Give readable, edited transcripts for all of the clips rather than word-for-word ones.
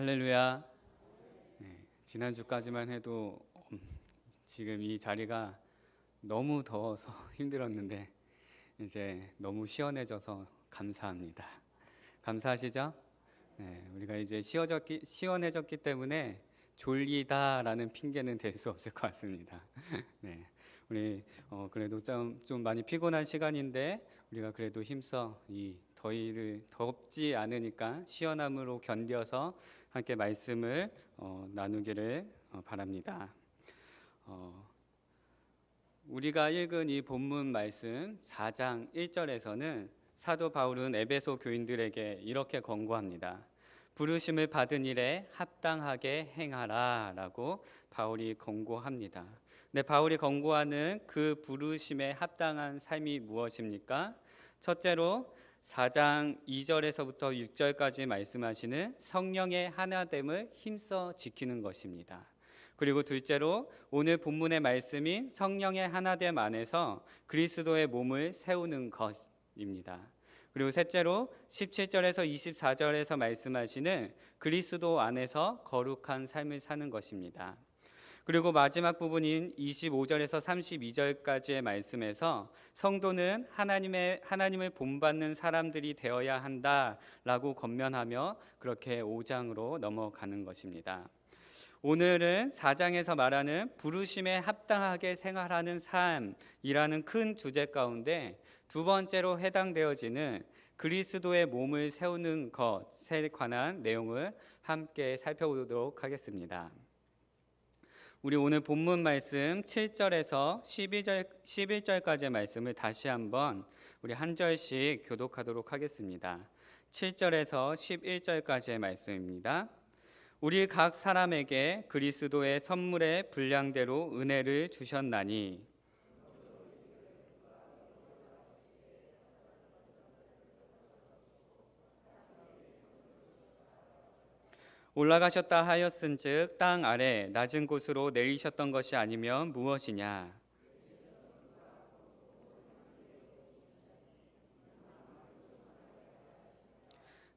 할렐루야. 지난주까지만 해도 지금 이 자리가 너무 더워서 힘들었는데 이제 너무 시원해져서 감사합니다. 감사하시죠? 우리가 이제 시원해졌기 때문에 졸리다라는 핑계는 될 수 없을 것 같습니다. 우리 그래도 좀 많이 피곤한 시간인데 우리가 그래도 힘써 이 더위를 덥지 않으니까 시원함으로 견뎌서 함께 말씀을 나누기를 바랍니다. 우리가 읽은 이 본문 말씀 4장 1절에서는 사도 바울은 에베소 교인들에게 이렇게 권고합니다. 부르심을 받은 일에 합당하게 행하라 라고 바울이 권고합니다. 근데 바울이 권고하는 그 부르심에 합당한 삶이 무엇입니까? 첫째로 4장 2절에서부터 6절까지 말씀하시는 성령의 하나됨을 힘써 지키는 것입니다. 그리고 둘째로 오늘 본문의 말씀인 성령의 하나됨 안에서 그리스도의 몸을 세우는 것입니다. 그리고 셋째로 17절에서 24절에서 말씀하시는 그리스도 안에서 거룩한 삶을 사는 것입니다. 그리고 마지막 부분인 25절에서 32절까지의 말씀에서 성도는 하나님을 본받는 사람들이 되어야 한다라고 권면하며 그렇게 5장으로 넘어가는 것입니다. 오늘은 4장에서 말하는 부르심에 합당하게 생활하는 삶이라는 큰 주제 가운데 두 번째로 해당되어지는 그리스도의 몸을 세우는 것에 관한 내용을 함께 살펴보도록 하겠습니다. 우리 오늘 본문 말씀 7절에서 11절까지의 말씀을 다시 한번 우리 한 절씩 교독하도록 하겠습니다. 7절에서 11절까지의 말씀입니다. 우리 각 사람에게 그리스도의 선물의 분량대로 은혜를 주셨나니 올라가셨다 하였은즉 땅 아래 낮은 곳으로 내리셨던 것이 아니면 무엇이냐?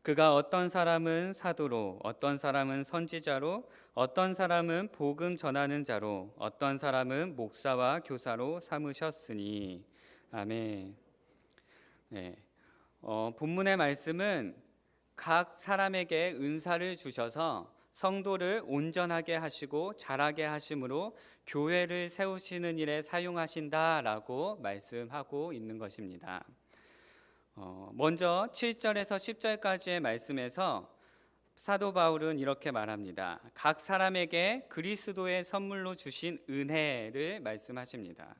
그가 어떤 사람은 사도로, 어떤 사람은 선지자로, 어떤 사람은 복음 전하는 자로, 어떤 사람은 목사와 교사로 삼으셨으니. 아멘. 본문의 말씀은 각 사람에게 은사를 주셔서 성도를 온전하게 하시고 자라게 하심으로 교회를 세우시는 일에 사용하신다라고 말씀하고 있는 것입니다. 먼저 7절에서 10절까지의 말씀에서 사도 바울은 이렇게 말합니다. 각 사람에게 그리스도의 선물로 주신 은혜를 말씀하십니다.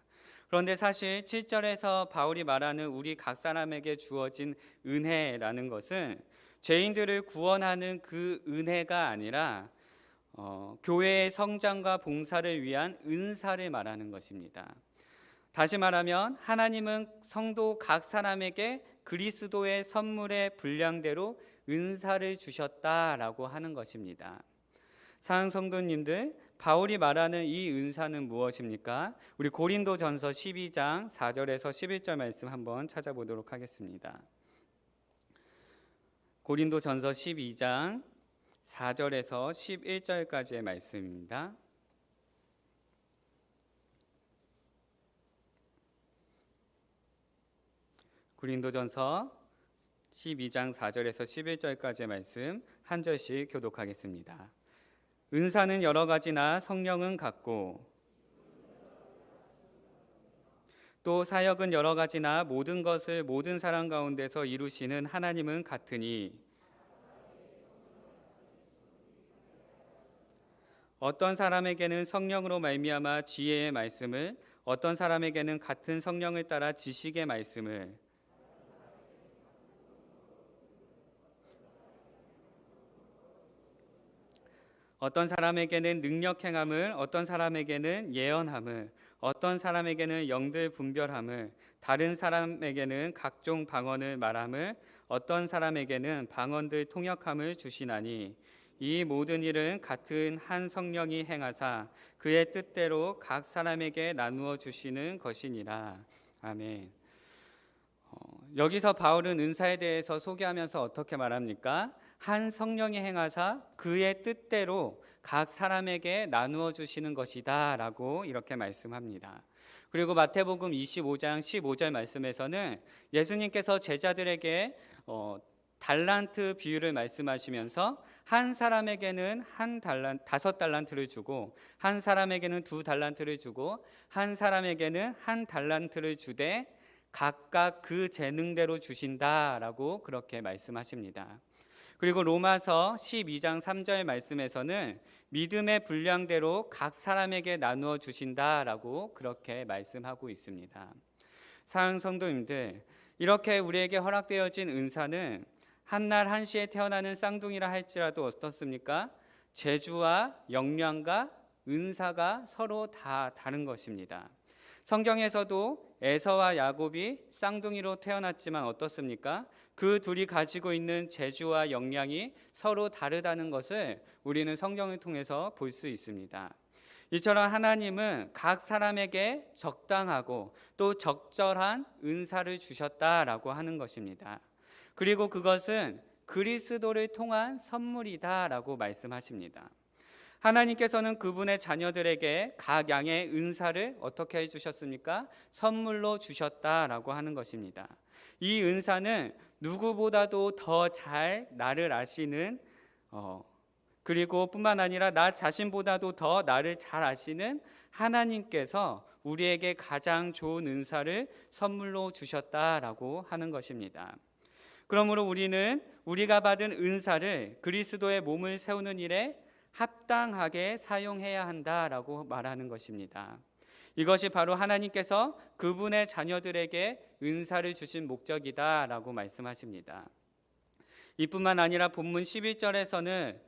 그런데 사실 7절에서 바울이 말하는 우리 각 사람에게 주어진 은혜라는 것은 죄인들을 구원하는 그 은혜가 아니라 교회의 성장과 봉사를 위한 은사를 말하는 것입니다. 다시 말하면 하나님은 성도 각 사람에게 그리스도의 선물의 분량대로 은사를 주셨다라고 하는 것입니다. 사랑하는 성도님들, 바울이 말하는 이 은사는 무엇입니까? 우리 고린도전서 12장 4절에서 11절 말씀 한번 찾아보도록 하겠습니다. 고린도전서 12장 4절에서 11절까지의 말씀입니다. 고린도전서 12장 4절에서 11절까지의 말씀 한 절씩 교독하겠습니다. 은사는 여러 가지나 성령은 같고 또 사역은 여러 가지나 모든 것을 모든 사람 가운데서 이루시는 하나님은 같으니 어떤 사람에게는 성령으로 말미암아 지혜의 말씀을, 어떤 사람에게는 같은 성령을 따라 지식의 말씀을, 어떤 사람에게는 능력 행함을, 어떤 사람에게는 예언함을, 어떤 사람에게는 영들 분별함을, 다른 사람에게는 각종 방언을 말함을, 어떤 사람에게는 방언들 통역함을 주시나니 이 모든 일은 같은 한 성령이 행하사 그의 뜻대로 각 사람에게 나누어 주시는 것이니라. 아멘. 여기서 바울은 은사에 대해서 소개하면서 어떻게 말합니까? 한 성령이 행하사 그의 뜻대로 각 사람에게 나누어 주시는 것이다 라고 이렇게 말씀합니다. 그리고 마태복음 25장 15절 말씀에서는 예수님께서 제자들에게 달란트 비유를 말씀하시면서 한 사람에게는 다섯 달란트를 주고 한 사람에게는 두 달란트를 주고 한 사람에게는 한 달란트를 주되 각각 그 재능대로 주신다라고 그렇게 말씀하십니다. 그리고 로마서 12장 3절 말씀에서는 믿음의 분량대로 각 사람에게 나누어 주신다라고 그렇게 말씀하고 있습니다. 사랑하는 성도님들, 이렇게 우리에게 허락되어진 은사는 한날 한시에 태어나는 쌍둥이라 할지라도 어떻습니까? 재주와 역량과 은사가 서로 다 다른 것입니다. 성경에서도 에서와 야곱이 쌍둥이로 태어났지만 어떻습니까? 그 둘이 가지고 있는 재주와 역량이 서로 다르다는 것을 우리는 성경을 통해서 볼 수 있습니다. 이처럼 하나님은 각 사람에게 적당하고 또 적절한 은사를 주셨다라고 하는 것입니다. 그리고 그것은 그리스도를 통한 선물이다라고 말씀하십니다. 하나님께서는 그분의 자녀들에게 각 양의 은사를 어떻게 해주셨습니까? 선물로 주셨다라고 하는 것입니다. 이 은사는 누구보다도 더 잘 나를 아시는 그리고 뿐만 아니라 나 자신보다도 더 나를 잘 아시는 하나님께서 우리에게 가장 좋은 은사를 선물로 주셨다라고 하는 것입니다. 그러므로 우리는 우리가 받은 은사를 그리스도의 몸을 세우는 일에 합당하게 사용해야 한다라고 말하는 것입니다. 이것이 바로 하나님께서 그분의 자녀들에게 은사를 주신 목적이다라고 말씀하십니다. 이뿐만 아니라 본문 11절에서는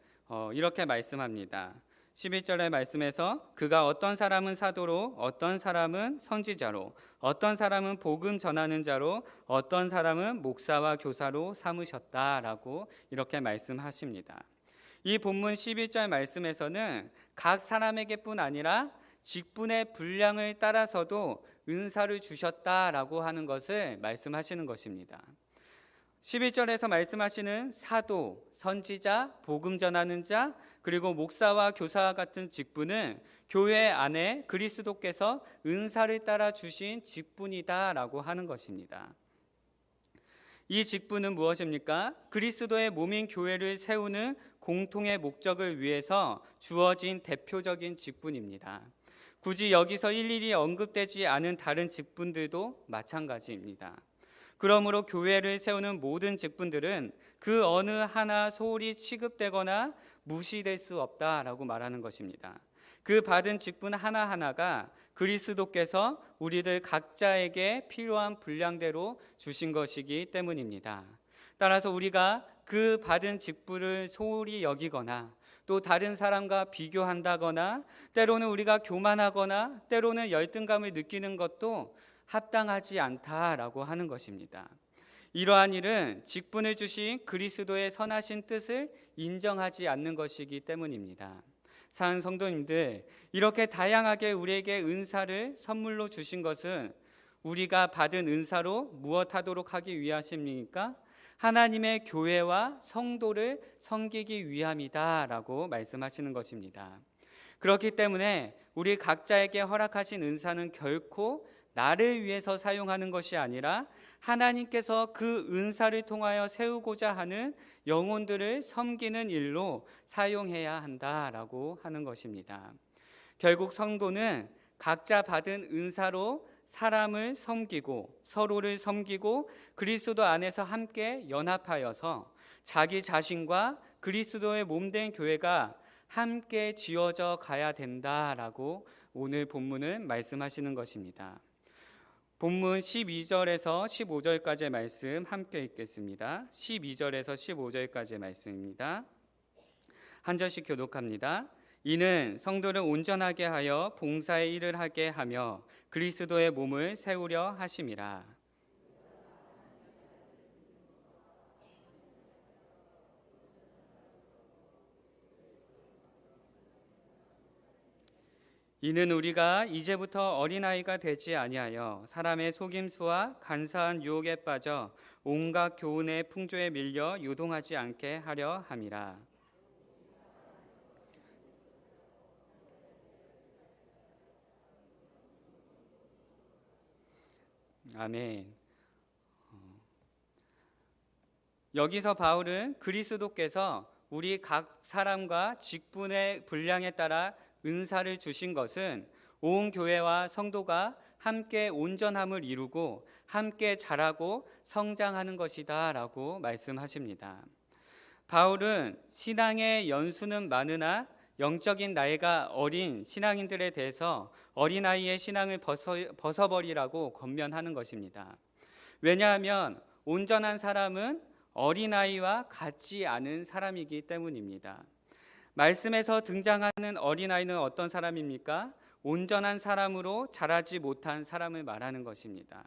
이렇게 말씀합니다. 11절의 말씀에서 그가 어떤 사람은 사도로, 어떤 사람은 선지자로, 어떤 사람은 복음 전하는 자로, 어떤 사람은 목사와 교사로 삼으셨다라고 이렇게 말씀하십니다. 이 본문 11절 말씀에서는 각 사람에게뿐 아니라 직분의 분량을 따라서도 은사를 주셨다라고 하는 것을 말씀하시는 것입니다. 11절에서 말씀하시는 사도, 선지자, 복음 전하는 자, 그리고 목사와 교사와 같은 직분은 교회 안에 그리스도께서 은사를 따라 주신 직분이다라고 하는 것입니다. 이 직분은 무엇입니까? 그리스도의 몸인 교회를 세우는 공통의 목적을 위해서 주어진 대표적인 직분입니다. 굳이 여기서 일일이 언급되지 않은 다른 직분들도 마찬가지입니다. 그러므로 교회를 세우는 모든 직분들은 그 어느 하나 소홀히 취급되거나 무시될 수 없다라고 말하는 것입니다. 그 받은 직분 하나하나가 그리스도께서 우리들 각자에게 필요한 분량대로 주신 것이기 때문입니다. 따라서 우리가 그 받은 직분을 소홀히 여기거나 또 다른 사람과 비교한다거나 때로는 우리가 교만하거나 때로는 열등감을 느끼는 것도 합당하지 않다라고 하는 것입니다. 이러한 일은 직분을 주신 그리스도의 선하신 뜻을 인정하지 않는 것이기 때문입니다. 사랑하는 성도님들, 이렇게 다양하게 우리에게 은사를 선물로 주신 것은 우리가 받은 은사로 무엇하도록 하기 위하십니까? 하나님의 교회와 성도를 섬기기 위함이다라고 말씀하시는 것입니다. 그렇기 때문에 우리 각자에게 허락하신 은사는 결코 나를 위해서 사용하는 것이 아니라 하나님께서 그 은사를 통하여 세우고자 하는 영혼들을 섬기는 일로 사용해야 한다라고 하는 것입니다. 결국 성도는 각자 받은 은사로 사람을 섬기고 서로를 섬기고 그리스도 안에서 함께 연합하여서 자기 자신과 그리스도의 몸된 교회가 함께 지어져 가야 된다라고 오늘 본문은 말씀하시는 것입니다. 본문 12절에서 15절까지의 말씀 함께 읽겠습니다. 12절에서 15절까지의 말씀입니다. 한 절씩 교독합니다. 이는 성도를 온전하게 하여 봉사의 일을 하게 하며 그리스도의 몸을 세우려 하심이라. 이는 우리가 이제부터 어린아이가 되지 아니하여 사람의 속임수와 간사한 유혹에 빠져 온갖 교훈의 풍조에 밀려 요동하지 않게 하려 함이라. 아멘. 여기서 바울은 그리스도께서 우리 각 사람과 직분의 분량에 따라 은사를 주신 것은 온 교회와 성도가 함께 온전함을 이루고 함께 자라고 성장하는 것이다 라고 말씀하십니다. 바울은 신앙의 연수는 많으나 영적인 나이가 어린 신앙인들에 대해서 어린아이의 신앙을 벗어버리라고 권면하는 것입니다. 왜냐하면 온전한 사람은 어린아이와 같지 않은 사람이기 때문입니다. 말씀에서 등장하는 어린아이는 어떤 사람입니까? 온전한 사람으로 자라지 못한 사람을 말하는 것입니다.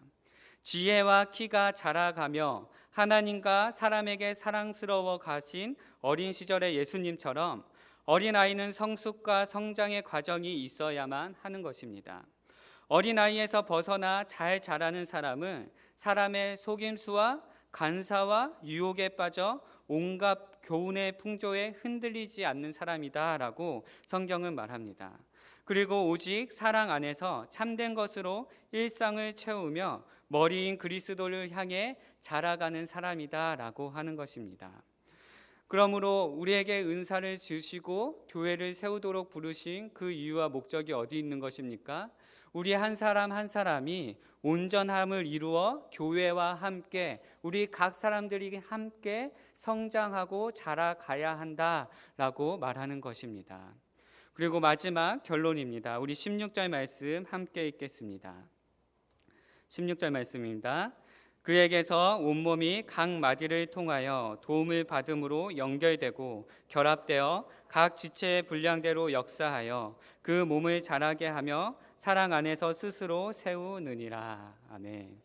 지혜와 키가 자라가며 하나님과 사람에게 사랑스러워 가신 어린 시절의 예수님처럼 어린아이는 성숙과 성장의 과정이 있어야만 하는 것입니다. 어린아이에서 벗어나 잘 자라는 사람은 사람의 속임수와 간사와 유혹에 빠져 온갖 교훈의 풍조에 흔들리지 않는 사람이다라고 성경은 말합니다. 그리고 오직 사랑 안에서 참된 것으로 일상을 채우며 머리인 그리스도를 향해 자라가는 사람이다라고 하는 것입니다. 그러므로 우리에게 은사를 주시고 교회를 세우도록 부르신 그 이유와 목적이 어디 있는 것입니까? 우리 한 사람 한 사람이 온전함을 이루어 교회와 함께 우리 각 사람들이 함께 성장하고 자라가야 한다라고 말하는 것입니다. 그리고 마지막 결론입니다. 우리 16절 말씀 함께 읽겠습니다. 16절 말씀입니다. 그에게서 온몸이 각 마디를 통하여 도움을 받음으로 연결되고 결합되어 각 지체의 분량대로 역사하여 그 몸을 자라게 하며 사랑 안에서 스스로 세우느니라. 아멘.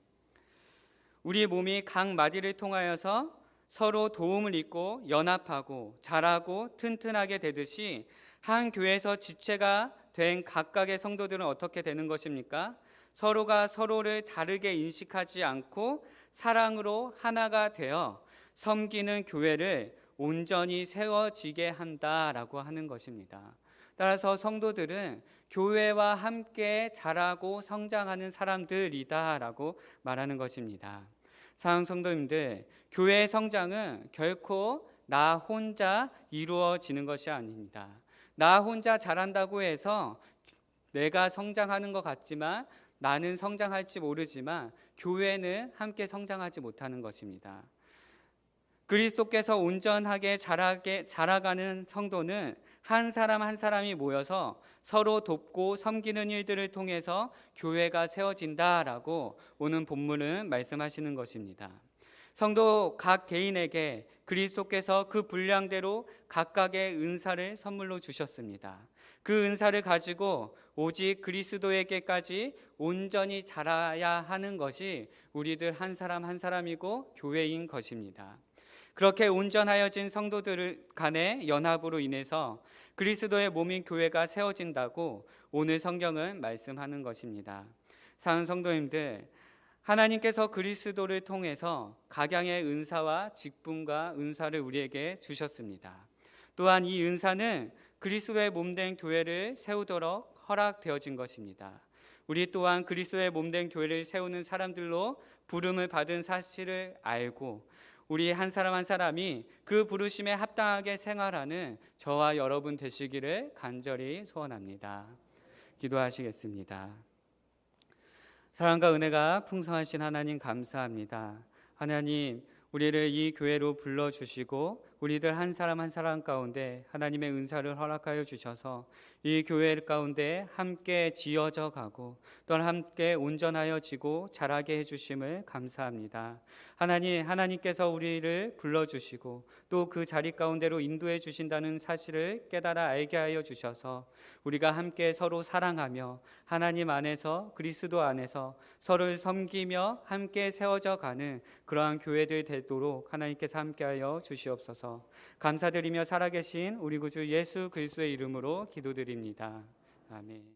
우리 몸이 각 마디를 통하여서 서로 도움을 잇고 연합하고 자라고 튼튼하게 되듯이 한 교회에서 지체가 된 각각의 성도들은 어떻게 되는 것입니까? 서로가 서로를 다르게 인식하지 않고 사랑으로 하나가 되어 섬기는 교회를 온전히 세워지게 한다라고 하는 것입니다. 따라서 성도들은 교회와 함께 자라고 성장하는 사람들이다라고 말하는 것입니다. 사랑하는 성도님들, 교회의 성장은 결코 나 혼자 이루어지는 것이 아닙니다. 나 혼자 자란다고 해서 내가 성장하는 것 같지만 나는 성장할지 모르지만 교회는 함께 성장하지 못하는 것입니다. 그리스도께서 온전하게 자라가는 성도는 한 사람 한 사람이 모여서 서로 돕고 섬기는 일들을 통해서 교회가 세워진다라고 오늘 본문은 말씀하시는 것입니다. 성도 각 개인에게 그리스도께서 그 분량대로 각각의 은사를 선물로 주셨습니다. 그 은사를 가지고 오직 그리스도에게까지 온전히 자라야 하는 것이 우리들 한 사람 한 사람이고 교회인 것입니다. 그렇게 온전하여진 성도들 간의 연합으로 인해서 그리스도의 몸인 교회가 세워진다고 오늘 성경은 말씀하는 것입니다. 사랑하는 성도님들, 하나님께서 그리스도를 통해서 각양의 은사와 직분과 은사를 우리에게 주셨습니다. 또한 이 은사는 그리스도의 몸된 교회를 세우도록 허락되어진 것입니다. 우리 또한 그리스도의 몸된 교회를 세우는 사람들로 부름을 받은 사실을 알고 우리 한 사람 한 사람이 그 부르심에 합당하게 생활하는 저와 여러분 되시기를 간절히 소원합니다. 기도하시겠습니다. 사랑과 은혜가 풍성하신 하나님 감사합니다. 하나님, 우리를 이 교회로 불러주시고 우리들 한 사람 한 사람 가운데 하나님의 은사를 허락하여 주셔서 이 교회 가운데 함께 지어져 가고 또한 함께 온전하여지고 자라게 해주심을 감사합니다. 하나님께서 우리를 불러주시고 또 그 자리 가운데로 인도해 주신다는 사실을 깨달아 알게 하여 주셔서 우리가 함께 서로 사랑하며 하나님 안에서 그리스도 안에서 서로를 섬기며 함께 세워져 가는 그러한 교회들 되도록 하나님께서 함께하여 주시옵소서. 감사드리며 살아계신 우리 구주 예수 그리스도의 이름으로 기도드립니다. 아멘.